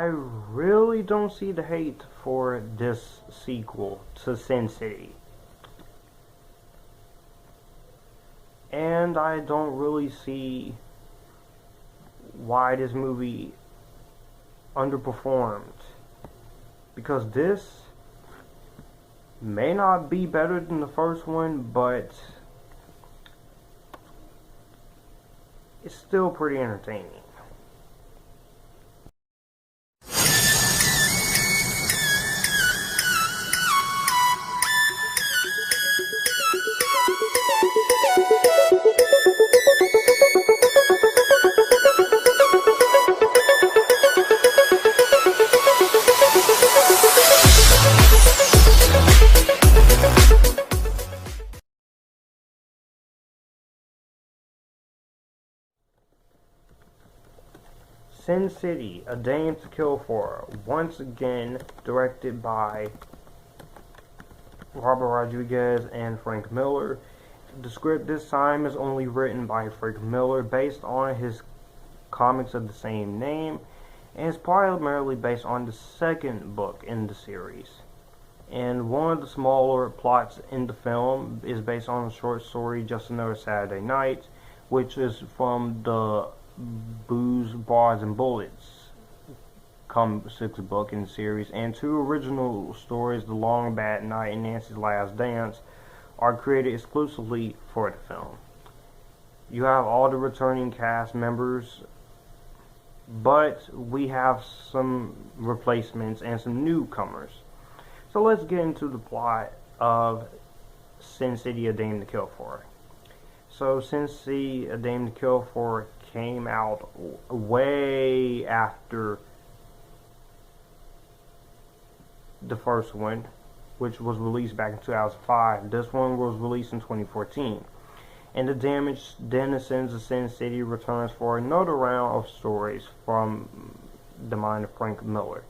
I really don't see the hate for this sequel to Sin City. And I don't really see why this movie underperformed. Because this may not be better than the first one, but it's still pretty entertaining. Sin City, A Dame to Kill For, once again directed by Robert Rodriguez and Frank Miller. The script this time is only written by Frank Miller based on his comics of the same name, and is primarily based on the second book in the series. And one of the smaller plots in the film is based on a short story, Just Another Saturday Night, which is from the Booze, Bars, and Bullets sixth book in the series, and two original stories, The Long Bad Night and Nancy's Last Dance, are created exclusively for the film. You have all the returning cast members, but we have some replacements and some newcomers. So let's get into the plot of Sin City, A Dame to Kill For. So Sin City, A Dame to Kill For came out way after the first one, which was released back in 2005. This one was released in 2014. And the damaged denizens of Sin City returns for another round of stories from the mind of Frank Miller.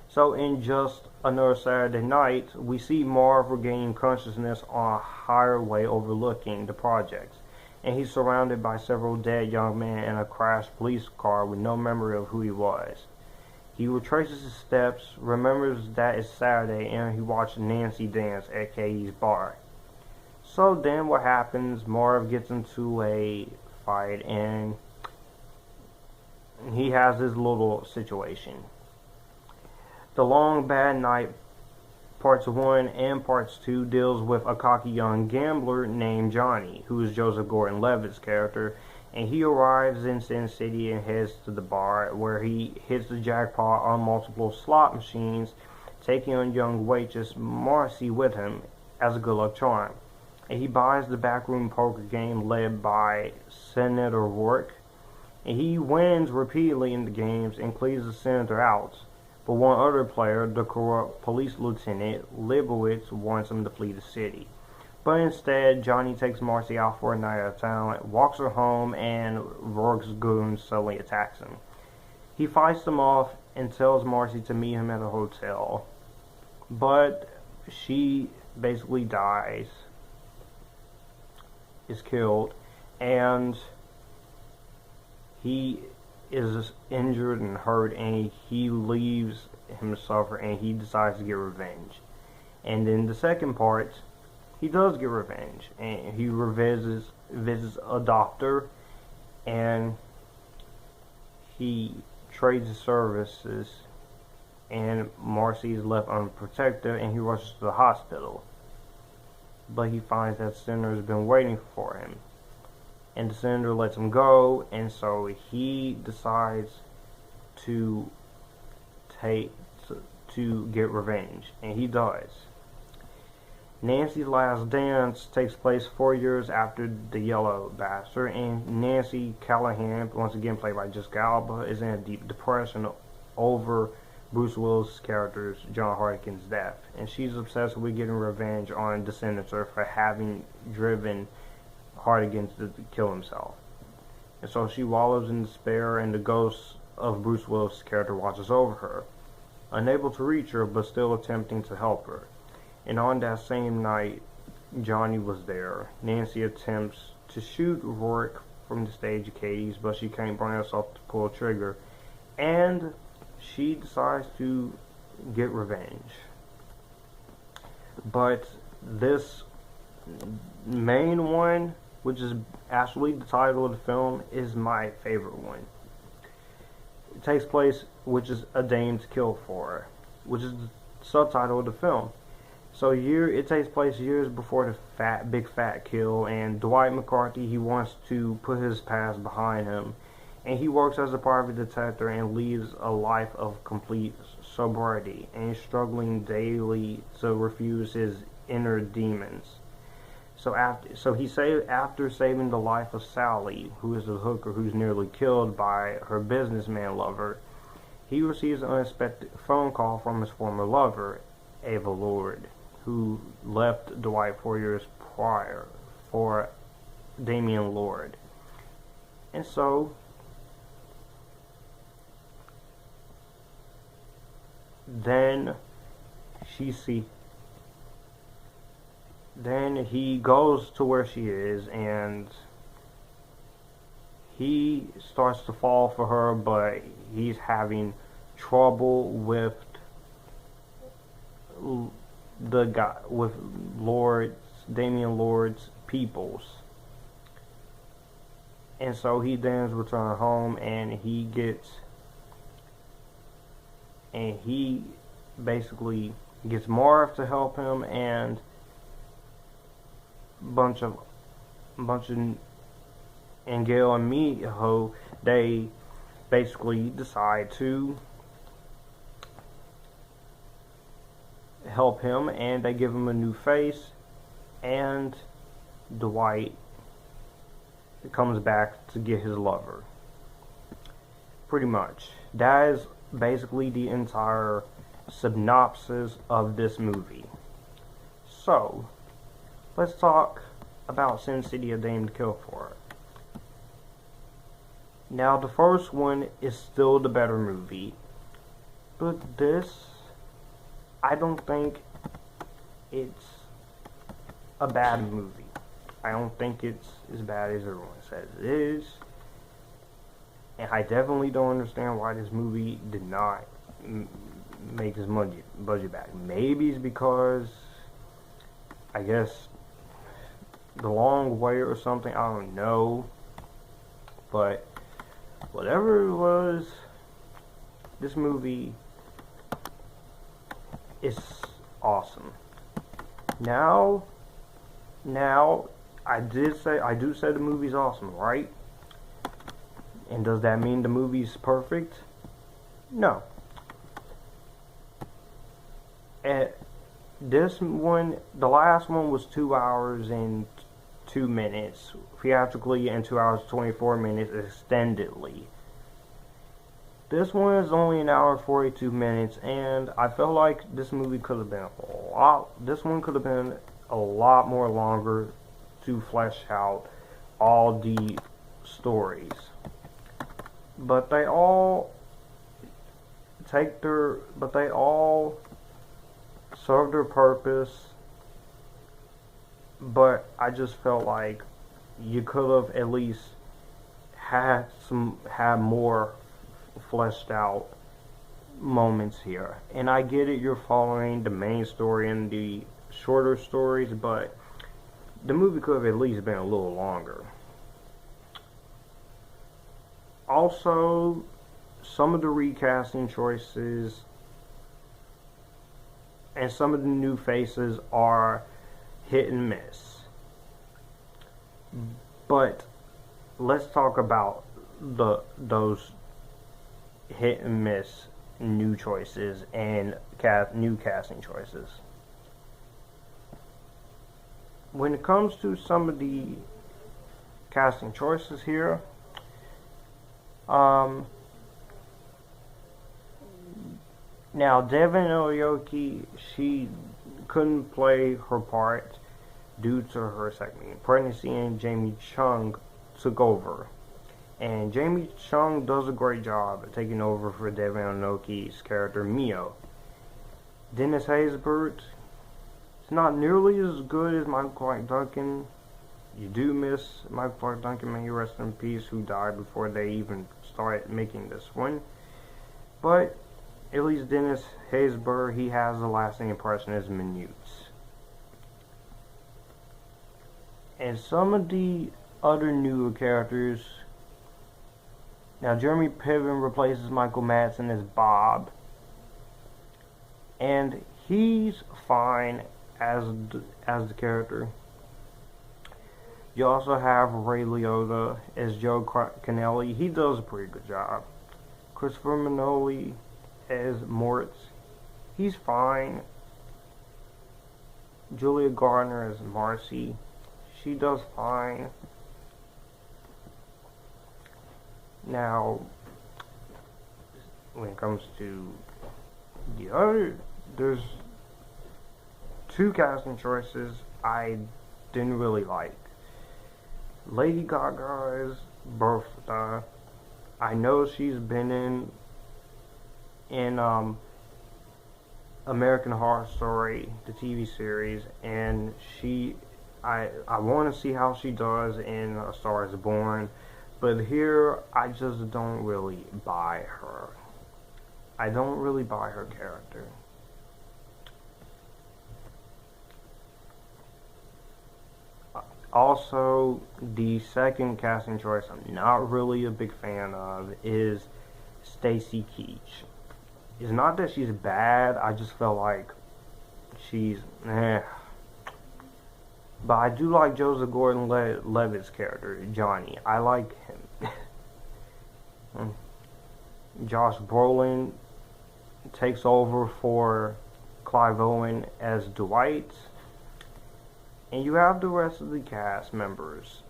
So in Just Another Saturday Night, we see Marv regaining consciousness on a highway overlooking the projects, and he's surrounded by several dead young men in a crashed police car with no memory of who he was. He retraces his steps, remembers that it's Saturday, and he watched Nancy dance at Katie's bar. So then what happens? Marv gets into a fight, and he has his little situation. The Long Bad Night Parts 1 and Parts 2 deals with a cocky young gambler named Johnny, who is Joseph Gordon-Levitt's character, and he arrives in Sin City and heads to the bar, where he hits the jackpot on multiple slot machines, taking on young waitress Marcy with him as a good luck charm. And he buys the backroom poker game led by Senator Rourke, and he wins repeatedly in the games and clears the senator out. But one other player, the corrupt police lieutenant, Leibowitz, wants him to flee the city. But instead, Johnny takes Marcy out for a night out of town, walks her home, and Rourke's goons suddenly attacks him. He fights them off and tells Marcy to meet him at a hotel. But she basically dies, is killed, and he is injured and hurt, and he leaves himself, and he decides to get revenge. And in the second part, he does get revenge, and he visits a doctor, and he trades his services, and Marcy is left unprotected, and he rushes to the hospital. But he finds that Senator has been waiting for him, and the senator lets him go, and so he decides to get revenge, and he does. Nancy's Last Dance takes place 4 years after The Yellow Bastard, and Nancy Callahan, once again played by Jessica Alba, is in a deep depression over Bruce Willis' character's John Hartigan's death, and she's obsessed with getting revenge on the senator for having driven Hartigan to kill himself. And so she wallows in despair, and the ghost of Bruce Willis' character watches over her, unable to reach her but still attempting to help her. And on that same night, Johnny was there. Nancy attempts to shoot Rourke from the stage of Katie's, but she can't bring herself to pull a trigger, and she decides to get revenge. But this main one, which is actually the title of the film, is my favorite one. It takes place, which is A Dame to Kill For, which is the subtitle of the film. So it takes place years before the big fat kill, and Dwight McCarthy, he wants to put his past behind him, and he works as a private detective and leads a life of complete sobriety, and he's struggling daily to refuse his inner demons. After saving the life of Sally, who is a hooker who's nearly killed by her businessman lover, he receives an unexpected phone call from his former lover, Ava Lloyd, who left Dwight 4 years prior for Damian Lord. And so then he goes to where she is, and he starts to fall for her, but he's having trouble with Damian Lord's peoples. And so he then returns home, and he basically gets Marv to help him, and bunch of and Gail and Miho, they basically decide to help him, and they give him a new face, and Dwight comes back to get his lover. Pretty much. That is basically the entire synopsis of this movie. So, let's talk about Sin City: A Dame to Kill For. Now, the first one is still the better movie, but this, I don't think it's a bad movie. I don't think it's as bad as everyone says it is, and I definitely don't understand why this movie did not make its budget back. Maybe it's because, I guess, the long wait or something, I don't know, but whatever it was, this movie is awesome. Now, I do say the movie's awesome, right? And does that mean the movie's perfect? No. And this one, the last one was 2 hours and 2 minutes, theatrically, and 2 hours 24 minutes extendedly. This one is only 1 hour 42 minutes, and I feel like this movie could have been a lot more longer to flesh out all the stories. But they all serve their purpose, but I just felt like you could have at least had more fleshed out moments here. And I get it, you're following the main story and the shorter stories, but the movie could have at least been a little longer. Also, some of the recasting choices and some of the new faces are hit and miss. But let's talk about those hit and miss new choices and new casting choices. When it comes to some of the casting choices here, now Devin Aoki, she couldn't play her part due to her second pregnancy, and Jaime Chung took over. And Jaime Chung does a great job at taking over for Devin Aoki's character Mio. Dennis Haysbert, it's not nearly as good as Michael Clark Duncan. You do miss Michael Clark Duncan, may he rest in peace, who died before they even started making this one. But at least Dennis Haysbert, he has a lasting impression as Minutes. And some of the other newer characters, now Jeremy Piven replaces Michael Madsen as Bob, and he's fine as the character. You also have Ray Liotta as Joe Cannelli. He does a pretty good job. Christopher Meloni as Moritz. He's fine. Julia Garner as Marcy. She does fine. Now, when it comes to the other, there's two casting choices I didn't really like. Lady Gaga is Boothe. I know she's been in American Horror Story, the TV series, and I want to see how she does in A Star Is Born, but here I just don't really buy her. I don't really buy her character. Also, the second casting choice I'm not really a big fan of is Stacy Keach. It's not that she's bad, I just feel like she's But I do like Joseph Gordon-Levitt's character, Johnny. I like him. Josh Brolin takes over for Clive Owen as Dwight. And you have the rest of the cast members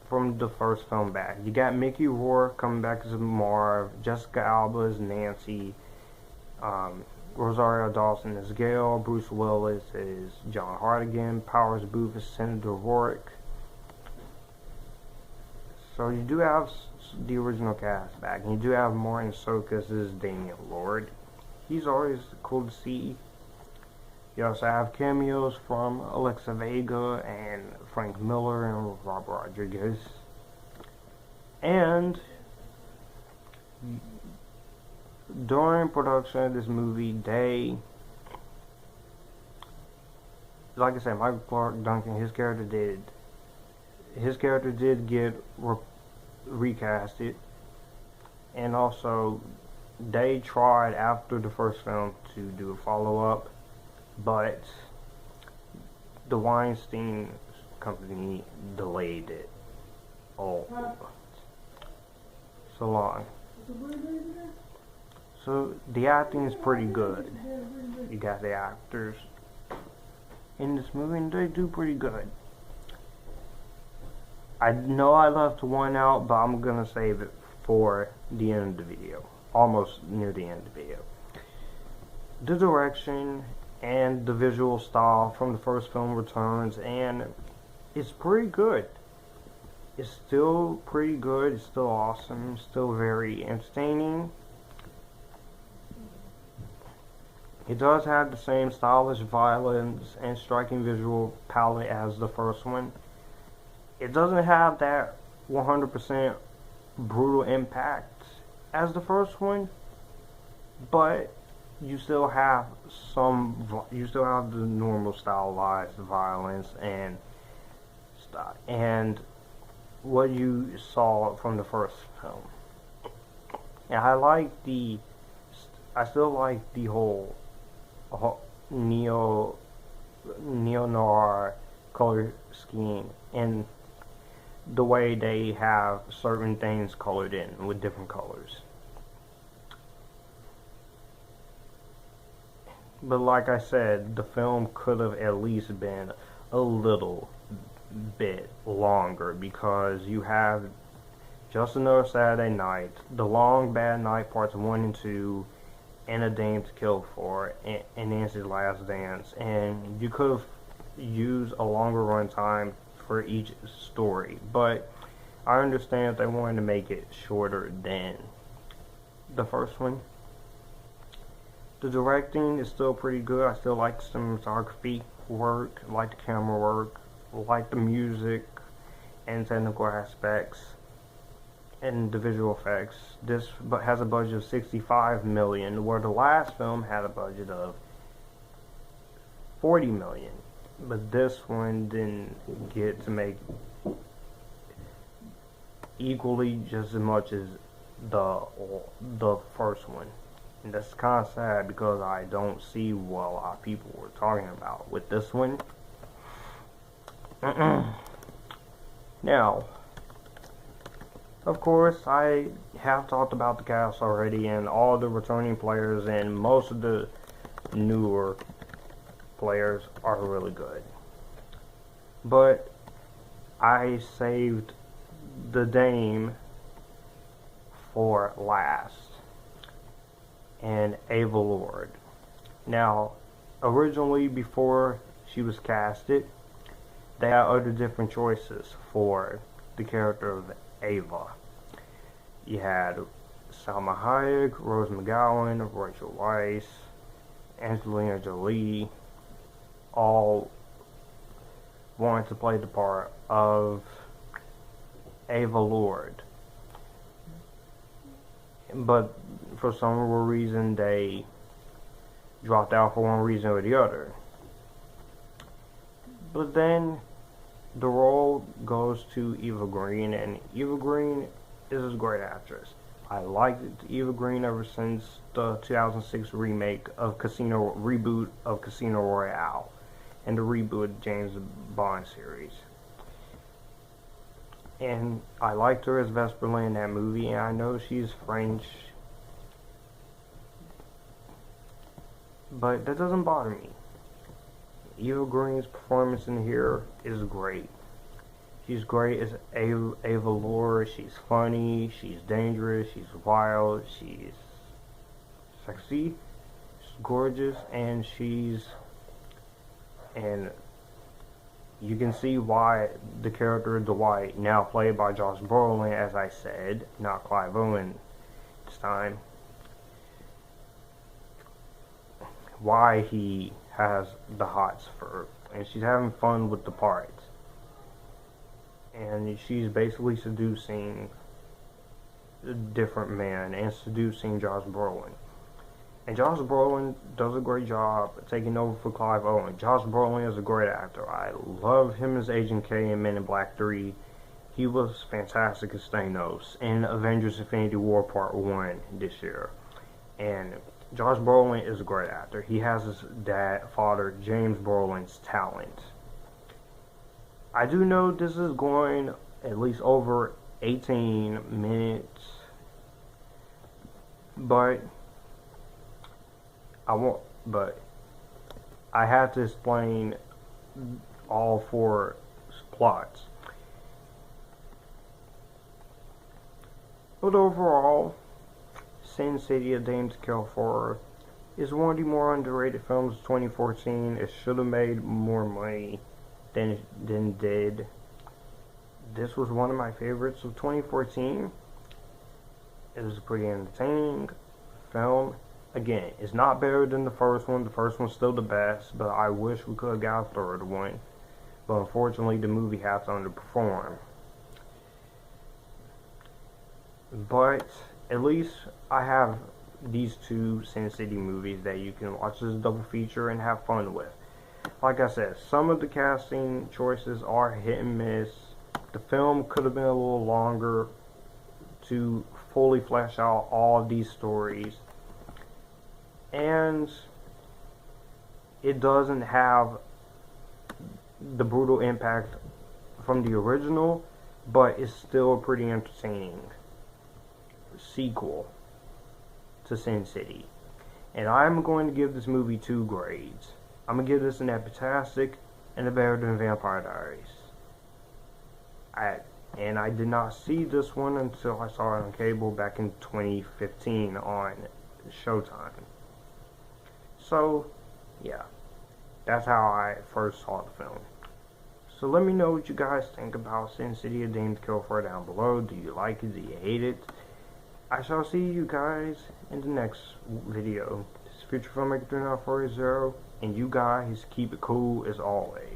from the first film back. You got Mickey Rourke coming back as Marv, Jessica Alba as Nancy, Rosario Dawson as Gail, Bruce Willis as John Hartigan, Powers Boothe as Senator Rourke. So you do have the original cast back, and you do have Martin Csokas as Damian Lloyd. He's always cool to see. You also have cameos from Alexa Vega and Frank Miller and Rob Rodriguez. And during production of this movie, like I said, Michael Clark Duncan, his character did get recasted, and also they tried after the first film to do a follow-up, but the Weinstein company delayed it so long. So the acting is pretty good. You got the actors in this movie, and they do pretty good. I know I left one out, but I'm gonna save it for the end of the video. Almost near the end of the video. The direction and the visual style from the first film returns, and it's pretty good. It's still pretty good. It's still awesome. Still very entertaining. It does have the same stylish violence and striking visual palette as the first one. It doesn't have that 100% brutal impact as the first one, but you still have the normal stylized violence and stuff, and what you saw from the first film. And I still like the whole neo-noir color scheme and the way they have certain things colored in with different colors. But like I said, the film could have at least been a little bit longer, because you have Just Another Saturday Night, The Long Bad Night Parts 1 and 2, and A Dame to Kill For, and Nancy's Last Dance, and you could have used a longer runtime for each story, but I understand they wanted to make it shorter than the first one. The directing is still pretty good. I still like the cinematography work, like the camera work, like the music and technical aspects. and the visual effects. This has a budget of 65 million, where the last film had a budget of 40 million. But this one didn't get to make equally just as much as the first one. And that's kind of sad, because I don't see what a lot of people were talking about with this one. Now, of course, I have talked about the cast already, and all the returning players and most of the newer players are really good. But I saved the dame for last, and Ava Lord. Now, originally, before she was casted, they had other different choices for the character of Ava. You had Salma Hayek, Rose McGowan, Rachel Weisz, Angelina Jolie, all wanted to play the part of Ava Lord. But for some reason, they dropped out for one reason or the other. But then the role goes to Eva Green, and Eva Green is a great actress. I liked Eva Green ever since the 2006 reboot of Casino Royale and the reboot of James Bond series. And I liked her as Vesperlin in that movie, and I know she's French, but that doesn't bother me. Eva Green's performance in here is great. She's great as Ava Lord. She's funny, she's dangerous, she's wild, she's sexy, she's gorgeous, and you can see why the character Dwight, now played by Josh Brolin, as I said, not Clive Owen this time, why he has the hots for her. And she's having fun with the parts. And she's basically seducing a different man and seducing Josh Brolin. And Josh Brolin does a great job taking over for Clive Owen. Josh Brolin is a great actor. I love him as Agent K in Men in Black 3. He was fantastic as Thanos in Avengers Infinity War Part 1 this year. And Josh Brolin is a great actor. He has his father, James Brolin's talent. I do know this is going at least over 18 minutes, but I have to explain all 4 plots. But overall, Sin City: A Dame to Kill For is one of the more underrated films of 2014. It should have made more money than it did. This was one of my favorites of 2014. It was a pretty entertaining film. Again, it's not better than the first one. The first one's still the best, but I wish we could have got a third one. But unfortunately, the movie has to underperform. But at least I have these 2 Sin City movies that you can watch as a double feature and have fun with. Like I said, some of the casting choices are hit and miss. The film could have been a little longer to fully flesh out all of these stories. And it doesn't have the brutal impact from the original, but it's still a pretty entertaining sequel to Sin City. And I'm going to give this movie 2 grades. I'm going to give this an Epictastic and a better than Vampire Diaries. I did not see this one until I saw it on cable back in 2015 on Showtime. So, yeah, that's how I first saw the film. So let me know what you guys think about Sin City: A Dame to Kill For down below. Do you like it? Do you hate it? I shall see you guys in the next video. This is Future Filmmaker 39480, and you guys keep it cool as always.